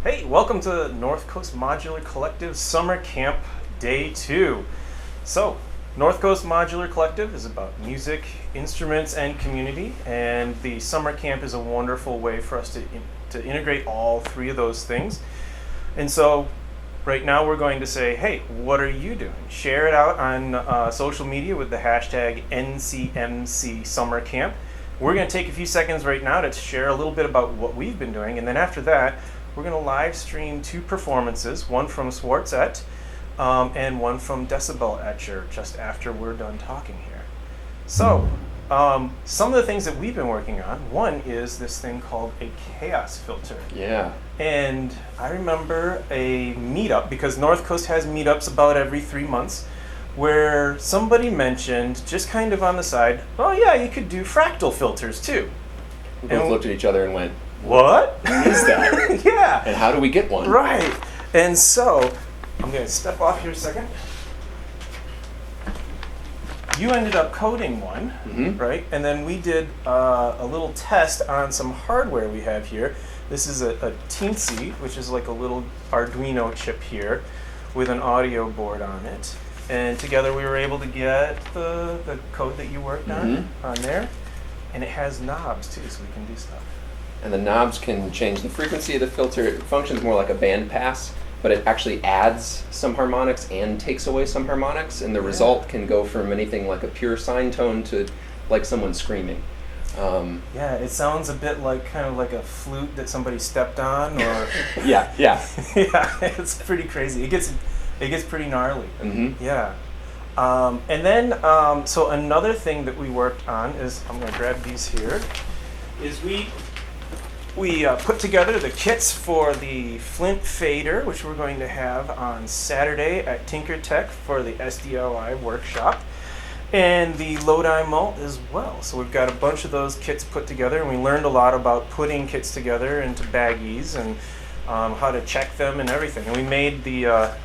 Hey, welcome to North Coast Modular Collective Summer Camp Day 2. So, North Coast Modular Collective is about music, instruments, and community, and the summer camp is a wonderful way for us to integrate all three of those things. And so, right now we're going to say, hey, what are you doing? Share it out on social media with the hashtag NCMC Summer Camp. We're going to take a few seconds right now to share a little bit about what we've been doing, and then after that, we're going to live stream two performances, one from Swartz and one from Decibel Etcher, just after we're done talking here. So, some of the things that we've been working on, one is this thing called a chaos filter. Yeah. And I remember a meetup, because North Coast has meetups about every 3 months, where somebody mentioned, just kind of on the side, oh yeah, you could do fractal filters too. We both looked at each other and went, what? What is that? Yeah. And how do we get one? Right. And so, I'm going to step off here a second. You ended up coding one, right? And then we did a little test on some hardware we have here. This is a Teensy, which is like a little Arduino chip here with an audio board on it. And together we were able to get the code that you worked on there. And it has knobs too, so we can do stuff. And the knobs can change the frequency of the filter. It functions more like a band pass, but it actually adds some harmonics and takes away some harmonics, and the result can go from anything like a pure sine tone to like someone screaming. Yeah, it sounds a bit like kind of like a flute that somebody stepped on, or yeah. Yeah, it's pretty crazy. It gets pretty gnarly. Yeah. And then, so another thing that we worked on is, I'm going to grab these here, is we put together the kits for the Flint Fader, which we're going to have on Saturday at Tinker Tech for the SDLI workshop, and the Lodi Malt as well. So we've got a bunch of those kits put together, and we learned a lot about putting kits together into baggies and how to check them and everything. And we made the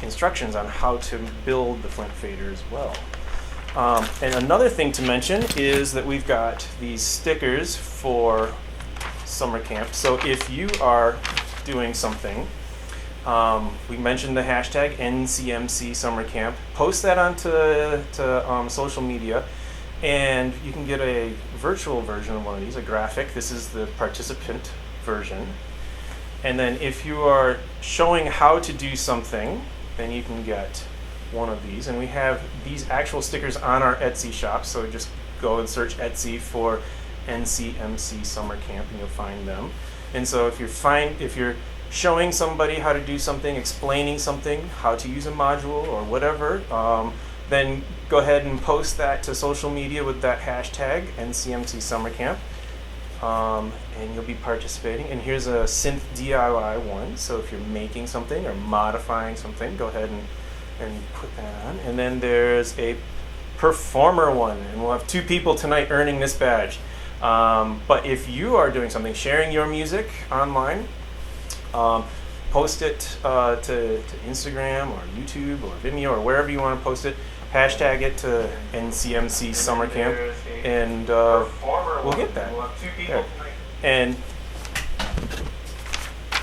instructions on how to build the Flint Fader as well. And another thing to mention is that we've got these stickers for summer camp. So if you are doing something, we mentioned the hashtag NCMC Summer Camp. Post that onto social media, and you can get a virtual version of one of these, a graphic. This is the participant version. And then if you are showing how to do something, then you can get one of these. And we have these actual stickers on our Etsy shop, so just go and search Etsy for NCMC Summer Camp and you'll find them. And so if you're showing somebody how to do something, explaining something, how to use a module or whatever, then go ahead and post that to social media with that hashtag NCMC Summer Camp. And you'll be participating. And here's a synth DIY one, so if you're making something or modifying something, go ahead and put that on. And then there's a performer one, and we'll have 2 people tonight earning this badge. But if you are doing something, sharing your music online, post it to Instagram or YouTube or Vimeo or wherever you want to post it. Hashtag it to NCMC Summer Camp, and we'll get that. We'll have 2 people tonight. And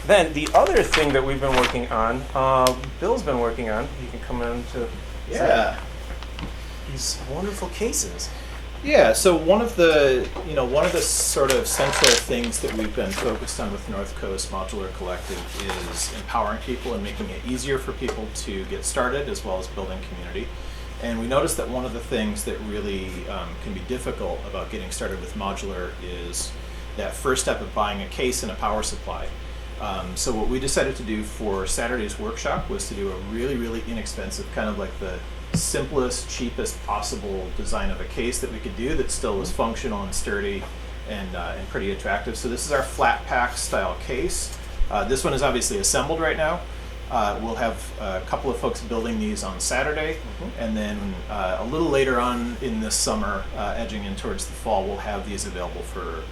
then the other thing that we've been working on, Bill's been working on, you can come in to these wonderful cases. Yeah, so one of the sort of central things that we've been focused on with North Coast Modular Collective is empowering people and making it easier for people to get started, as well as building community. And we noticed that one of the things that really can be difficult about getting started with modular is that first step of buying a case and a power supply. So what we decided to do for Saturday's workshop was to do a really, really inexpensive, kind of like the simplest, cheapest possible design of a case that we could do that still was functional and sturdy and pretty attractive. So this is our flat pack style case. This one is obviously assembled right now. We'll have a couple of folks building these on Saturday, and then a little later on in this summer, edging in towards the fall, we'll have these available for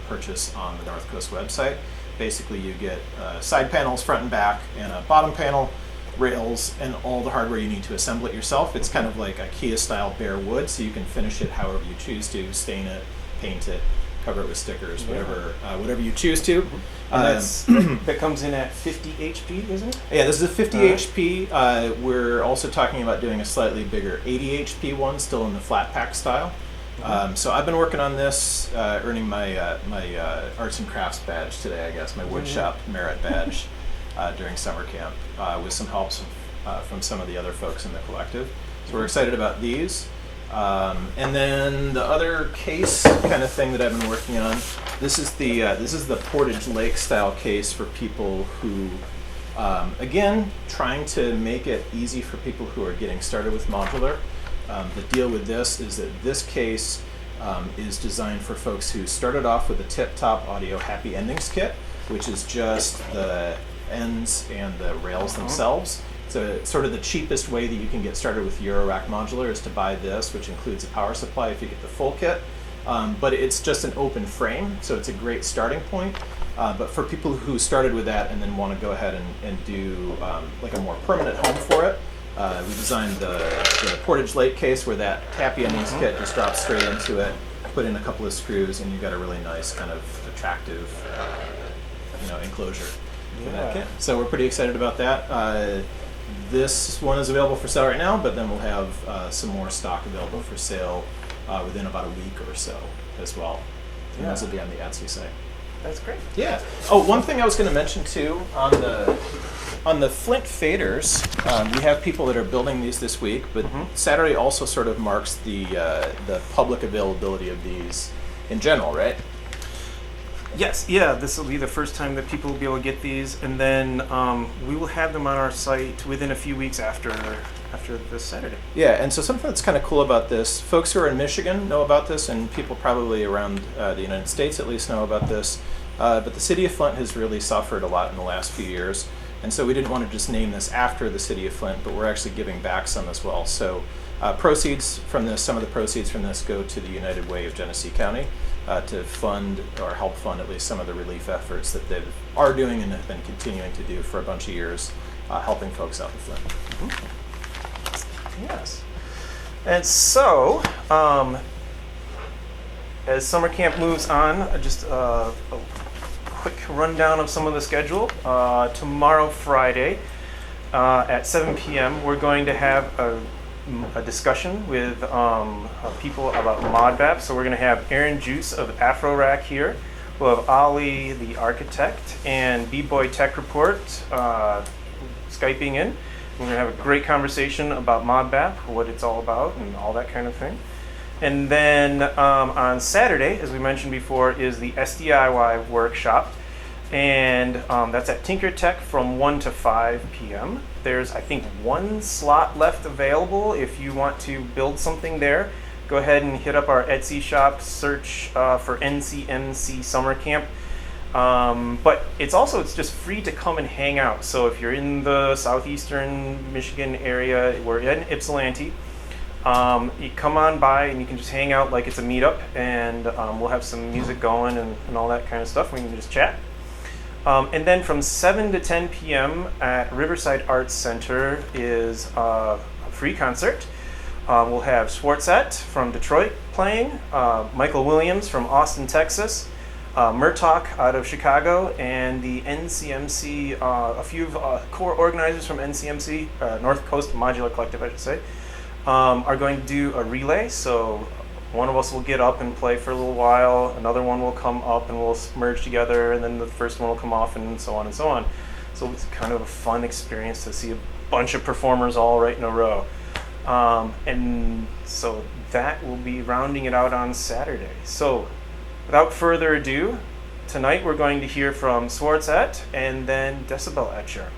purchase on the North Coast website. Basically, you get side panels, front and back, and a bottom panel, rails, and all the hardware you need to assemble it yourself. It's kind of like IKEA-style bare wood, so you can finish it however you choose to, stain it, paint it, cover it with stickers, whatever you choose to. And that comes in at 50 HP, isn't it? Yeah, this is a 50 HP. We're also talking about doing a slightly bigger 80 HP one, still in the flat pack style. So I've been working on this, earning my arts and crafts badge today, I guess, my woodshop merit badge during summer camp, with some helps from some of the other folks in the collective. So we're excited about these. And then the other case kind of thing that I've been working on, this is the Portage Lake style case for people who, again, trying to make it easy for people who are getting started with modular. The deal with this is that this case is designed for folks who started off with a tip-top audio happy endings kit, which is just the ends and the rails themselves. So sort of the cheapest way that you can get started with Eurorack modular is to buy this, which includes a power supply if you get the full kit. But it's just an open frame, so it's a great starting point. But for people who started with that and then want to go ahead and do like a more permanent home for it, we designed the Portage Lake case where that happy endings kit just drops straight into it, put in a couple of screws, and you've got a really nice kind of attractive enclosure for that kit. So we're pretty excited about that. This one is available for sale right now, but then we'll have some more stock available for sale within about a week or so as well. And those will be on the Etsy site. That's great. Yeah. Oh, one thing I was going to mention too on the Flint faders, we have people that are building these this week, but Saturday also sort of marks the public availability of these in general, right? Yes, yeah, this will be the first time that people will be able to get these, and then we will have them on our site within a few weeks after this Saturday. Yeah, and so something that's kind of cool about this, folks who are in Michigan know about this, and people probably around the United States at least know about this, but the city of Flint has really suffered a lot in the last few years, and so we didn't want to just name this after the city of Flint, but we're actually giving back some as well. So proceeds from this, some of the proceeds from this go to the United Way of Genesee County to fund or help fund at least some of the relief efforts that they are doing and have been continuing to do for a bunch of years, helping folks out in Flint. Yes. And so, as summer camp moves on, just a quick rundown of some of the schedule. Tomorrow, Friday, at 7 p.m., we're going to have a discussion with people about ModBap. So we're going to have Aaron Juice of Afro-Rack here. We'll have Ali, the architect, and B-Boy Tech Report Skyping in. We're going to have a great conversation about ModBap, what it's all about, and all that kind of thing. And then on Saturday, as we mentioned before, is the SDIY workshop. And that's at Tinker Tech from 1 to 5 p.m. There's, I think, one slot left available if you want to build something there. Go ahead and hit up our Etsy shop, search for NCMC Summer Camp. But it's just free to come and hang out. So if you're in the southeastern Michigan area, we're in Ypsilanti. You come on by and you can just hang out like it's a meetup, and we'll have some music going and all that kind of stuff. We can just chat. And then from 7 to 10 p.m. at Riverside Arts Center is a free concert. We'll have Swartz from Detroit playing, Michael Williams from Austin, Texas, Murtaugh out of Chicago, and the NCMC, a few core organizers from NCMC, North Coast Modular Collective, I should say, are going to do a relay. So one of us will get up and play for a little while, another one will come up and we'll merge together, and then the first one will come off, and so on and so on. So it's kind of a fun experience to see a bunch of performers all right in a row. And so that will be rounding it out on Saturday. So without further ado, tonight we're going to hear from Swartz and then Decibel Etcher.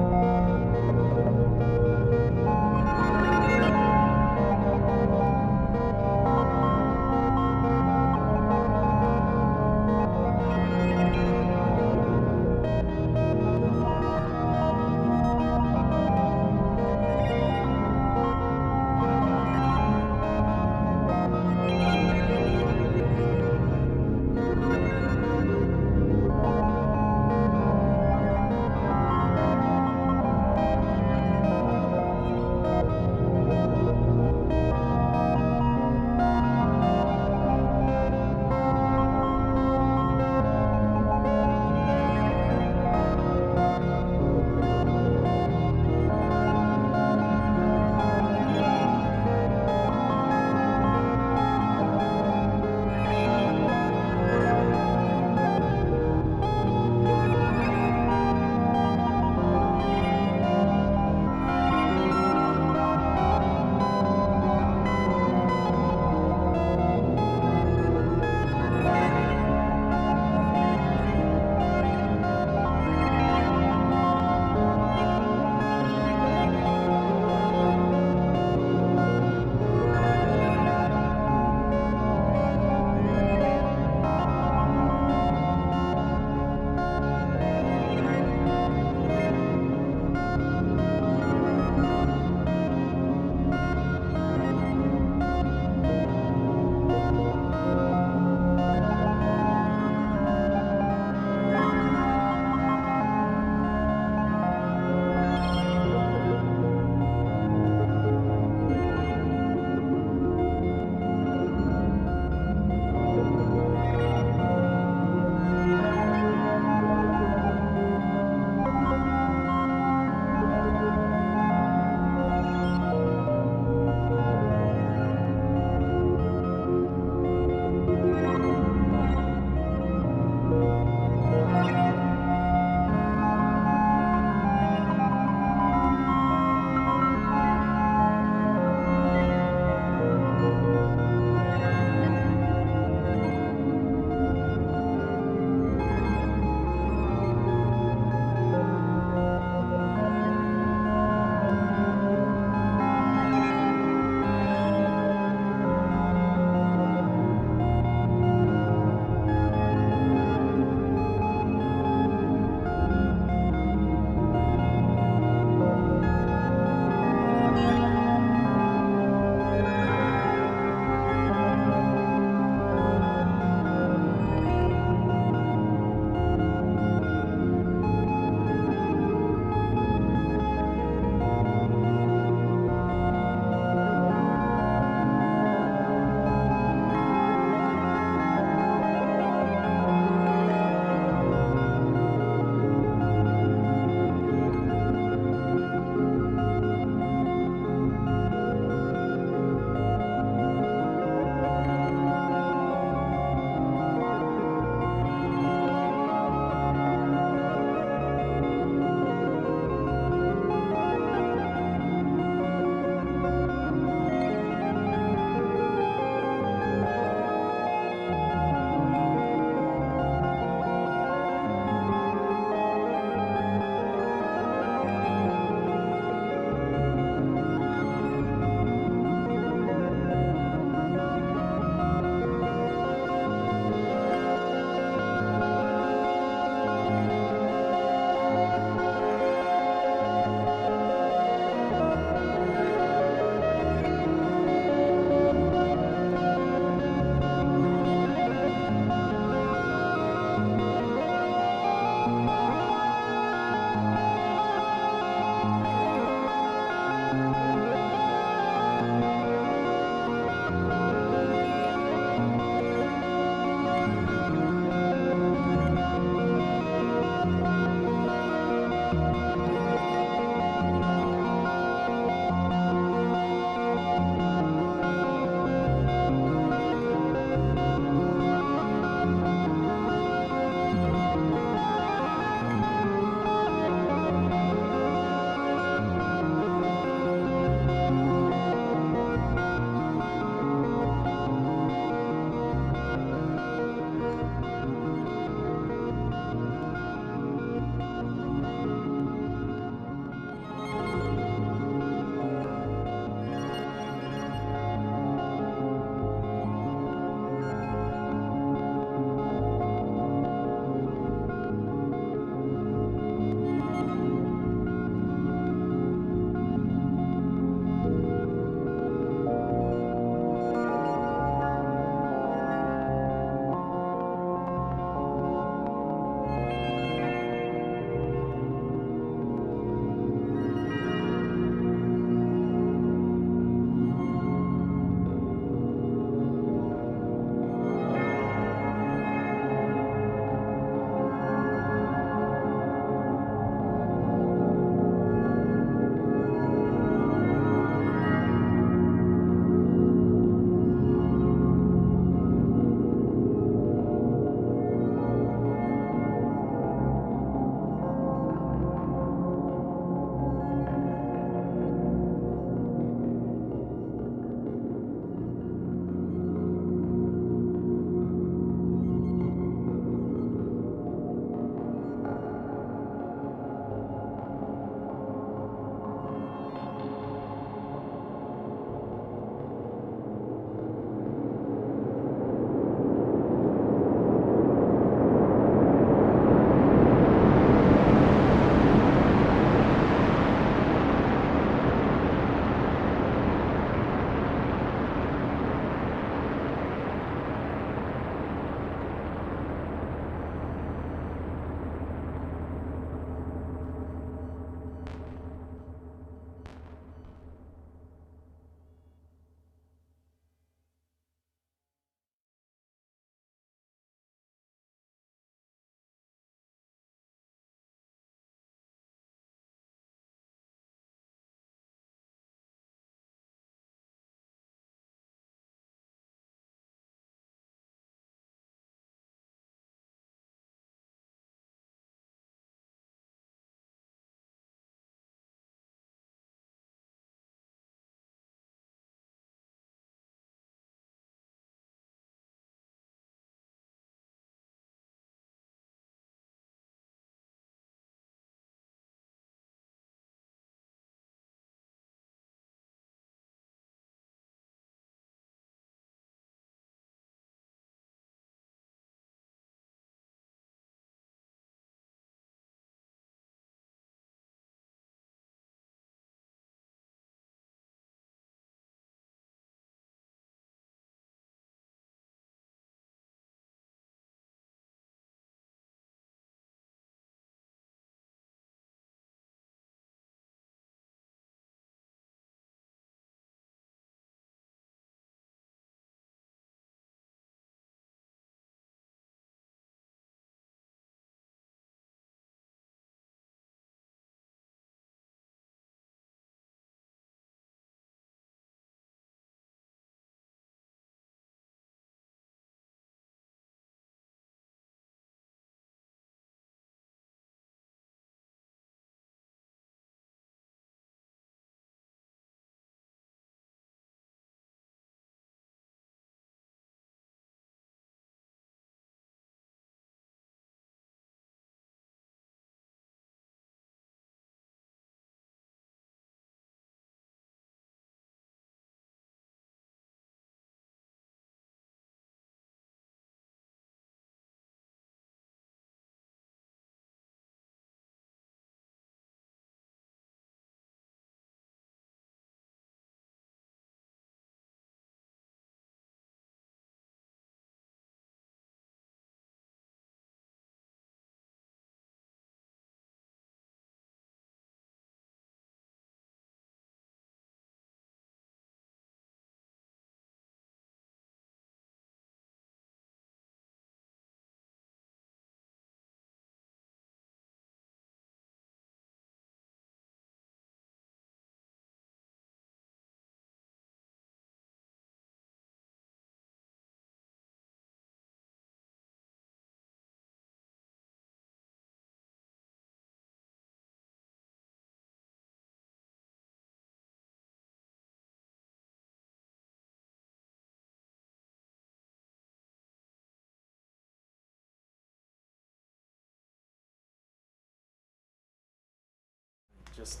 just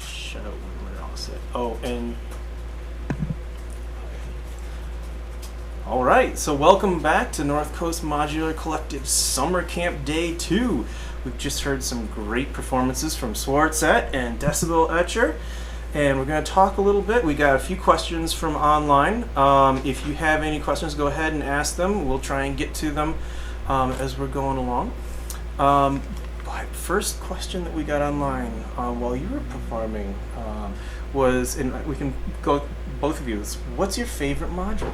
shut out when we're all set. Oh, and all right, so welcome back to North Coast Modular Collective Summer Camp Day 2. We've just heard some great performances from Swartz and Decibel Etcher, and we're going to talk a little bit. We got a few questions from online. If you have any questions, go ahead and ask them. We'll try and get to them as we're going along. But first question that we got online while you were performing was, and we can go both of you. What's your favorite module?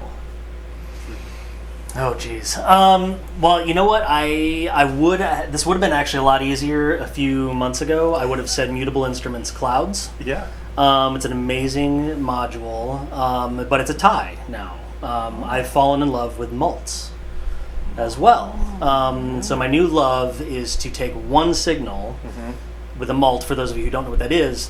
Oh, geez. Well, you know what? This would have been actually a lot easier a few months ago. I would have said Mutable Instruments Clouds. Yeah. It's an amazing module, but it's a tie now. I've fallen in love with mults as well. So my new love is to take one signal with a mult, for those of you who don't know what that is,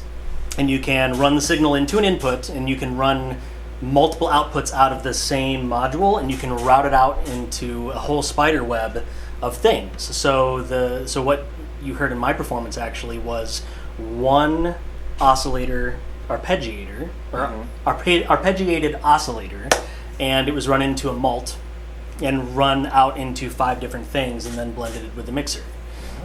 and you can run the signal into an input, and you can run multiple outputs out of the same module, and you can route it out into a whole spider web of things. So what you heard in my performance actually was one oscillator arpeggiator, or arpeggiated oscillator, and it was run into a mult and run out into 5 different things, and then blended it with the mixer.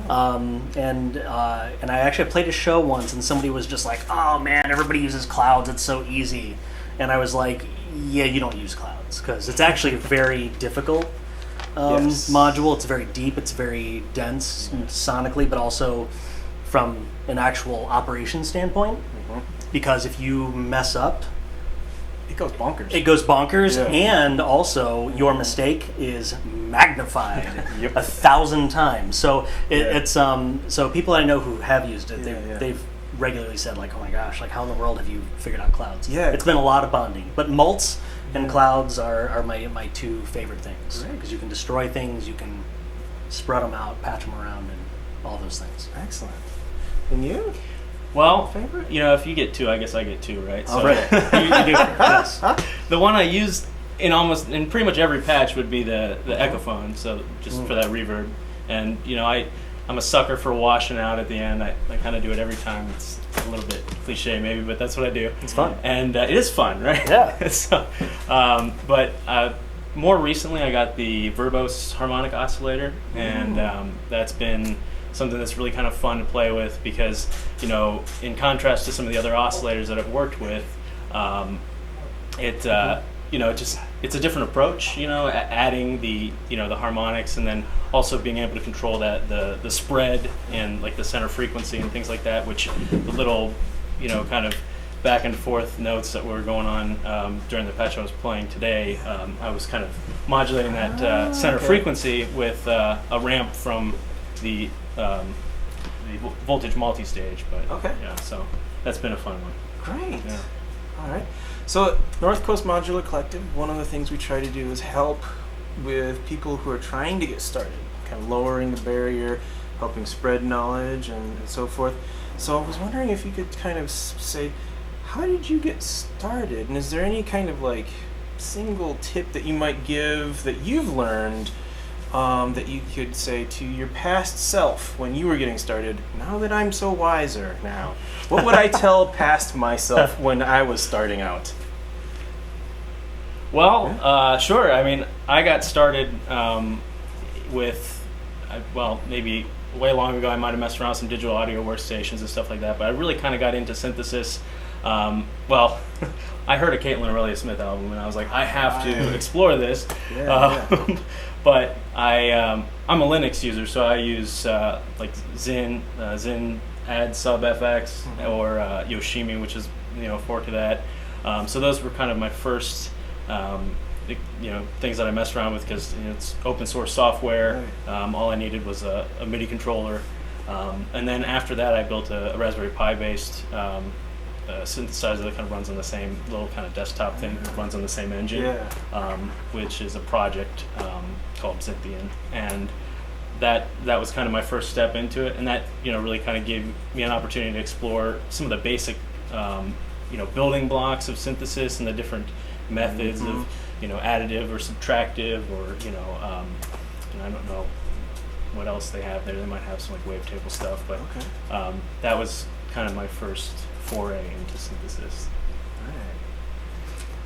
And I actually played a show once, and somebody was just like, "Oh man, everybody uses clouds. It's so easy." And I was like, "Yeah, you don't use clouds, because it's actually a very difficult module. It's very deep. It's very dense sonically, but also from an actual operation standpoint. Because if you mess up, It goes bonkers. it goes bonkers, Yeah. and also your mistake is magnified 1,000 times. So it's so people I know who have used it, they've regularly said like, "Oh my gosh, like how in the world have you figured out clouds?" Yeah. It's been a lot of bonding, but mults and clouds are my 2 favorite things, because you can destroy things, you can spread them out, patch them around, and all those things. Excellent. And you? Well, Favorite? you know, if you get 2, I guess I get 2, right? So Right. you do. Yes. the one I used in pretty much every patch would be the Echophone, so just for that reverb. And you know, I'm a sucker for washing out at the end. I kind of do it every time. It's a little bit cliche maybe, but that's what I do. It's fun. And it is fun, right? Yeah. So, but more recently I got the Verbose harmonic oscillator, and that's been something that's really kind of fun to play with, because, you know, in contrast to some of the other oscillators that I've worked with, you know, it's a different approach, you know, adding the harmonics, and then also being able to control the spread and like the center frequency and things like that, which the little, you know, kind of back and forth notes that were going on during the patch I was playing today, I was kind of modulating that center frequency with a ramp from the voltage multi-stage, but yeah, so that's been a fun one. Great. Yeah. All right. So North Coast Modular Collective, one of the things we try to do is help with people who are trying to get started, kind of lowering the barrier, helping spread knowledge and so forth. So I was wondering if you could kind of say, how did you get started? And is there any kind of like single tip that you might give that you've learned that you could say to your past self when you were getting started, now that I'm so wiser now? What would I tell past myself when I was starting out? Well, sure. I mean, I got started with, well, maybe way long ago I might have messed around with some digital audio workstations and stuff like that, but I really kind of got into synthesis. Well, I heard a Caitlin Aurelia Smith album, and I was like, I have to explore this. But I'm a Linux user, so I use like Zin Add Sub FX, or Yoshimi, which is, you know, a fork of that. So those were kind of my first you know, things that I messed around with, because, you know, it's open source software. All I needed was a MIDI controller, and then after that I built a Raspberry Pi based synthesizer that kind of runs on the same little kind of desktop thing, runs on the same engine, which is a project called Zynthian, and that was kind of my first step into it, and that, you know, really kind of gave me an opportunity to explore some of the basic you know, building blocks of synthesis and the different methods of, you know, additive or subtractive, or, you know, and I don't know what else they have there. They might have some like wavetable stuff, but that was kind of my first foray into synthesis.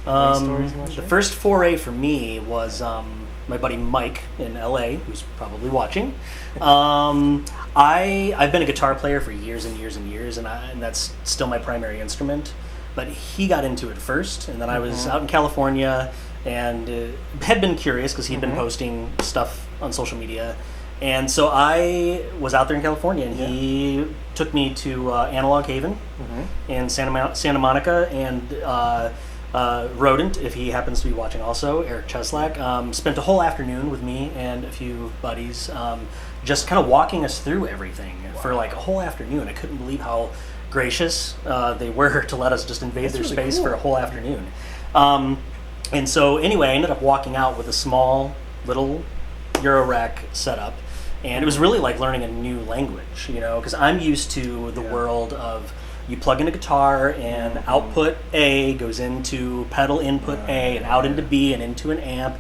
The first foray for me was my buddy Mike in LA, who's probably watching. I've been a guitar player for years and years and years, and that's still my primary instrument. But he got into it first, and then I was out in California and had been curious because he'd been posting stuff on social media. And so I was out there in California, and he took me to Analog Haven in Santa Monica, and Rodent, if he happens to be watching also, Eric Cheslak, spent a whole afternoon with me and a few buddies just kind of walking us through everything for like a whole afternoon. I couldn't believe how gracious they were to let us just invade their space for a whole afternoon. And so anyway, I ended up walking out with a small little Eurorack setup, and it was really like learning a new language, you know, because I'm used to the world of you plug in a guitar and output A goes into pedal input A and out into B and into an amp.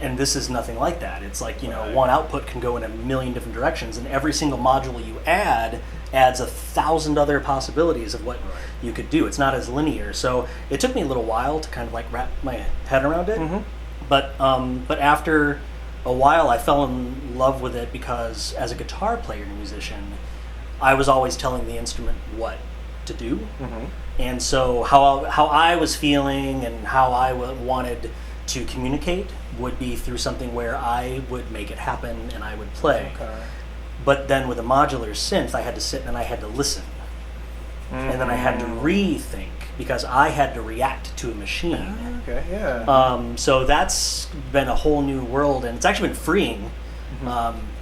And this is nothing like that. It's like, you know, one output can go in a million different directions, and every single module you add adds 1,000 other possibilities of what you could do. It's not as linear. So it took me a little while to kind of like wrap my head around it. But after a while, I fell in love with it because as a guitar player and musician, I was always telling the instrument what to do. And so how I was feeling and how I wanted to communicate would be through something where I would make it happen and I would play. But then with a modular synth, I had to sit and I had to listen. And then I had to rethink because I had to react to a machine. So that's been a whole new world, and it's actually been freeing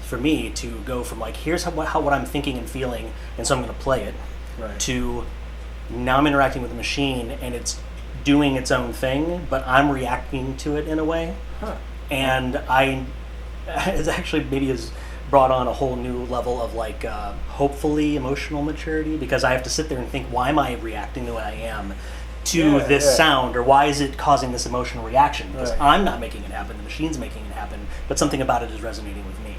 for me to go from like, here's what I'm thinking and feeling, and so I'm going to play it, to now I'm interacting with the machine and it's doing its own thing, but I'm reacting to it in a way. And it's actually maybe has brought on a whole new level of like hopefully emotional maturity, because I have to sit there and think, why am I reacting the way I am to this sound, or why is it causing this emotional reaction? Because I'm not making it happen, the machine's making it happen, but something about it is resonating with me.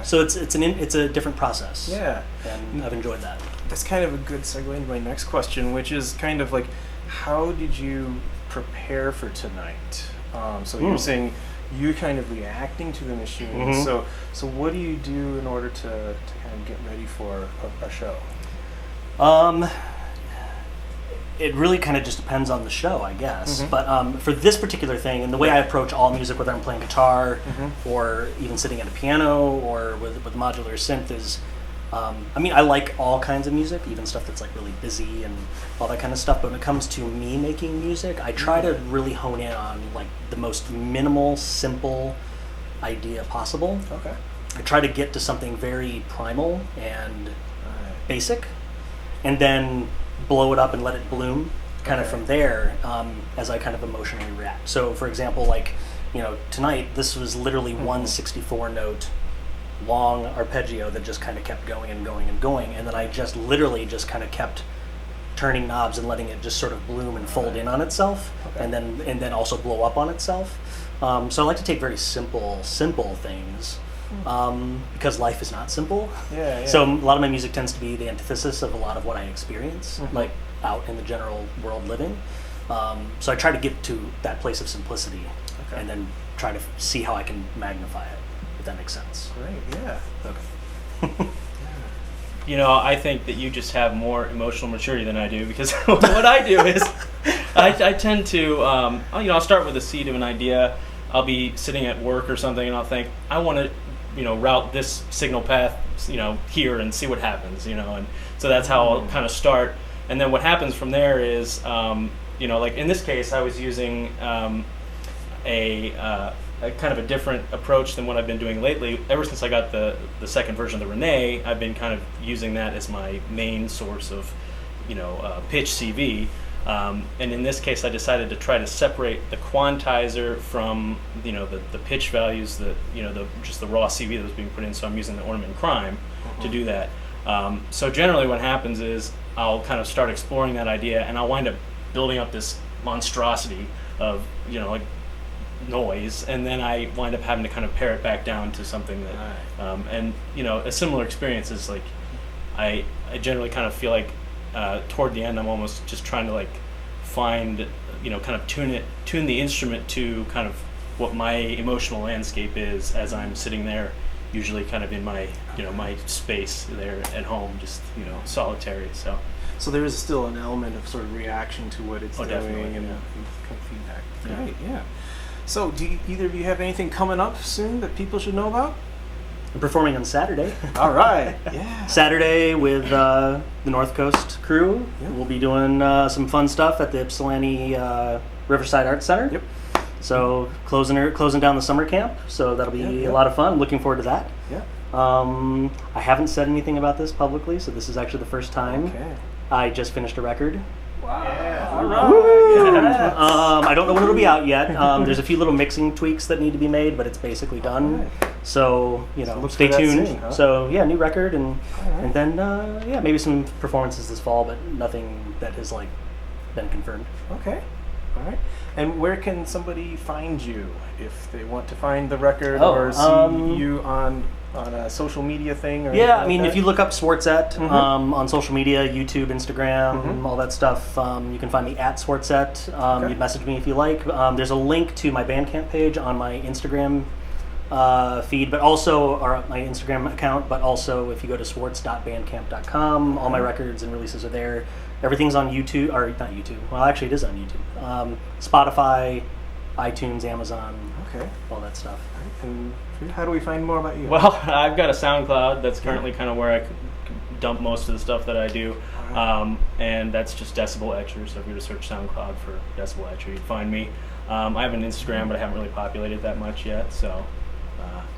So it's a different process. And I've enjoyed that. That's kind of a good segue into my next question, which is kind of like, how did you prepare for tonight? So you're saying you're kind of reacting to the machine. So what do you do in order to kind of get ready for a show? It really kind of just depends on the show, I guess. But for this particular thing, and the way I approach all music, whether I'm playing guitar or even sitting at a piano or with modular synth, is I mean, I like all kinds of music, even stuff that's like really busy and all that kind of stuff. But when it comes to me making music, I try to really hone in on like the most minimal, simple idea possible. I try to get to something very primal and basic, and then blow it up and let it bloom kind of from there as I kind of emotionally react. So for example, like, you know, tonight this was literally one 64 note long arpeggio that just kind of kept going and going and going, and then I just literally just kind of kept turning knobs and letting it just sort of bloom and fold in on itself, and then also blow up on itself. So I like to take very simple things because life is not simple. So a lot of my music tends to be the antithesis of a lot of what I experience, like out in the general world living. So I try to get to that place of simplicity and then try to see how I can magnify it, if that makes sense. You know, I think that you just have more emotional maturity than I do, because what I do is I tend to, I'll start with a seed of an idea. I'll be sitting at work or something, and I'll think, I want to, route this signal path, here and see what happens, and so that's how I'll kind of start. And then what happens from there is, like in this case, I was using a kind of a different approach than what I've been doing lately. Ever since I got the second version of the Rene, I've been kind of using that as my main source of, pitch CV. And in this case, I decided to try to separate the quantizer from, the pitch values that, just the raw CV that was being put in. So I'm using the Ornament Crime to do that. So generally what happens is I'll kind of start exploring that idea, and I'll wind up building up this monstrosity of, like noise, and then I wind up having to kind of pare it back down to something that, and a similar experience is like I generally kind of feel like toward the end I'm almost just trying to like find, kind of tune the instrument to kind of what my emotional landscape is as I'm sitting there, usually kind of in my my space there at home, just solitary. So there is still an element of sort of reaction to what it's doing definitely, and yeah. kind of feedback. Yeah. Great, yeah. So do either of you have anything coming up soon that people should know about? I'm performing on Saturday. All right. Yeah. Saturday with the North Coast crew. Yeah. We'll be doing some fun stuff at the Ypsilanti Riverside Arts Center. Yep. So closing down the summer camp. So that'll be Yeah. a lot of fun. Looking forward to that. Yeah. I haven't said anything about this publicly, so this is actually the first time. Okay. I just finished a record. Yeah. All right. I don't know when it'll be out yet. There's a few little mixing tweaks that need to be made, but it's basically done. Alright. So look stay for that tuned. soon, huh? So yeah, new record and Alright. and then maybe some performances this fall, but nothing that has like been confirmed. Okay. All right. And where can somebody find you if they want to find the record or see you on a social media thing? Or Yeah, I anything mean, like if you look up Swartz on social media, YouTube, Instagram, Mhm. all that stuff, you can find me at Swartz. Okay. You message me if you like. There's a link to my Bandcamp page on my Instagram feed, but also, or my Instagram account, but also if you go to swartz.bandcamp.com, all my records and releases are there. Everything's on YouTube, or not YouTube, well actually it is on YouTube. Spotify, iTunes, Amazon, Okay. all that stuff. And how do we find more about you? Well, I've got a SoundCloud that's currently kind of where I dump most of the stuff that I do, and that's just Decibel Etcher. So if you were to search SoundCloud for Decibel Etcher, you'd find me. I have an Instagram, but I haven't really populated that much yet, so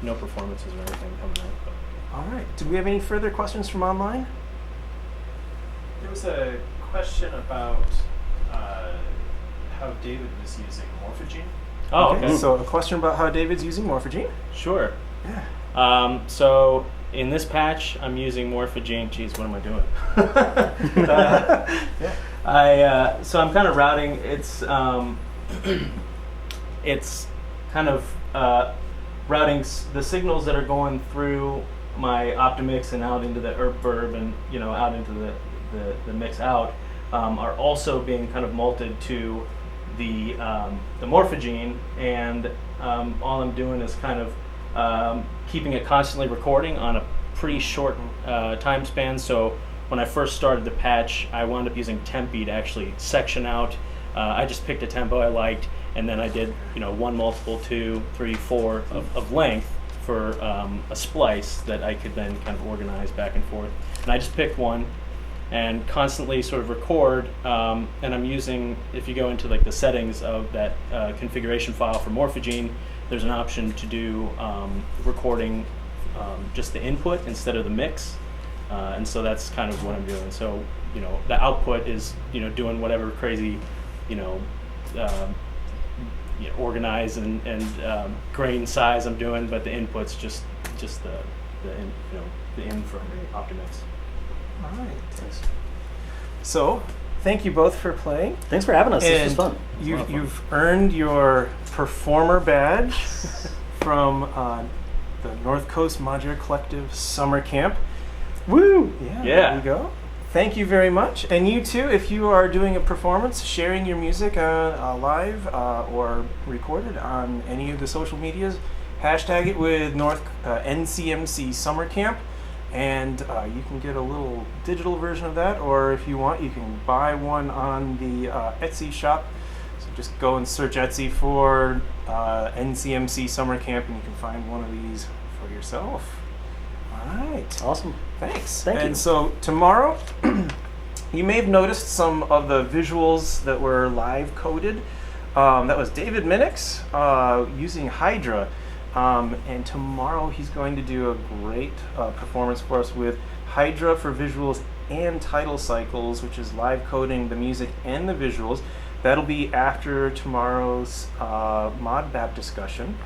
no performances or anything coming out. But. All right. Do we have any further questions from online? There was a question about how David was using Morphogene. Oh, okay. So a question about how David's using Morphogene. Sure. Yeah. So in this patch, I'm using Morphogene. Geez, what am I doing? So I'm kind of routing. It's kind of routing the signals that are going through my Optimix and out into the Verb and out into the mix out are also being kind of malted to the Morphogene, and all I'm doing is kind of keeping it constantly recording on a pretty short time span. So when I first started the patch, I wound up using Tempi to actually section out. I just picked a tempo I liked, and then I did 1 multiple, 2, 3, 4 of length for a splice that I could then kind of organize back and forth. And I just picked one and constantly sort of record, and I'm using, if you go into like the settings of that configuration file for Morphogene, there's an option to do recording just the input instead of the mix, and so that's kind of what I'm doing. So the output is doing whatever crazy organize and grain size I'm doing, but the input's just the in from Optimix. All right. So, thank you both for playing. Thanks for having us. This was And fun. You've earned your performer badge from the North Coast Modular Collective Summer Camp. Woo! Yeah, Yeah. there you go. Thank you very much. And you too, if you are doing a performance, sharing your music live or recorded on any of the social medias, hashtag it with NCMC Summer Camp. And you can get a little digital version of that, or if you want, you can buy one on the Etsy shop. So just go and search Etsy for NCMC Summer Camp, and you can find one of these for yourself. All right. Awesome. Thanks. Thank you. And so tomorrow, you may have noticed some of the visuals that were live coded. That was David Minix using Hydra. And tomorrow he's going to do a great performance for us with Hydra for visuals and title cycles, which is live coding the music and the visuals. That'll be after tomorrow's mod map discussion.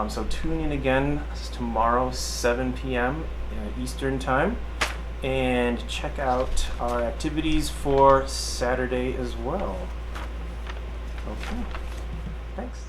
So tune in again tomorrow, 7 p.m. Eastern Time, and check out our activities for Saturday as well. Okay, thanks.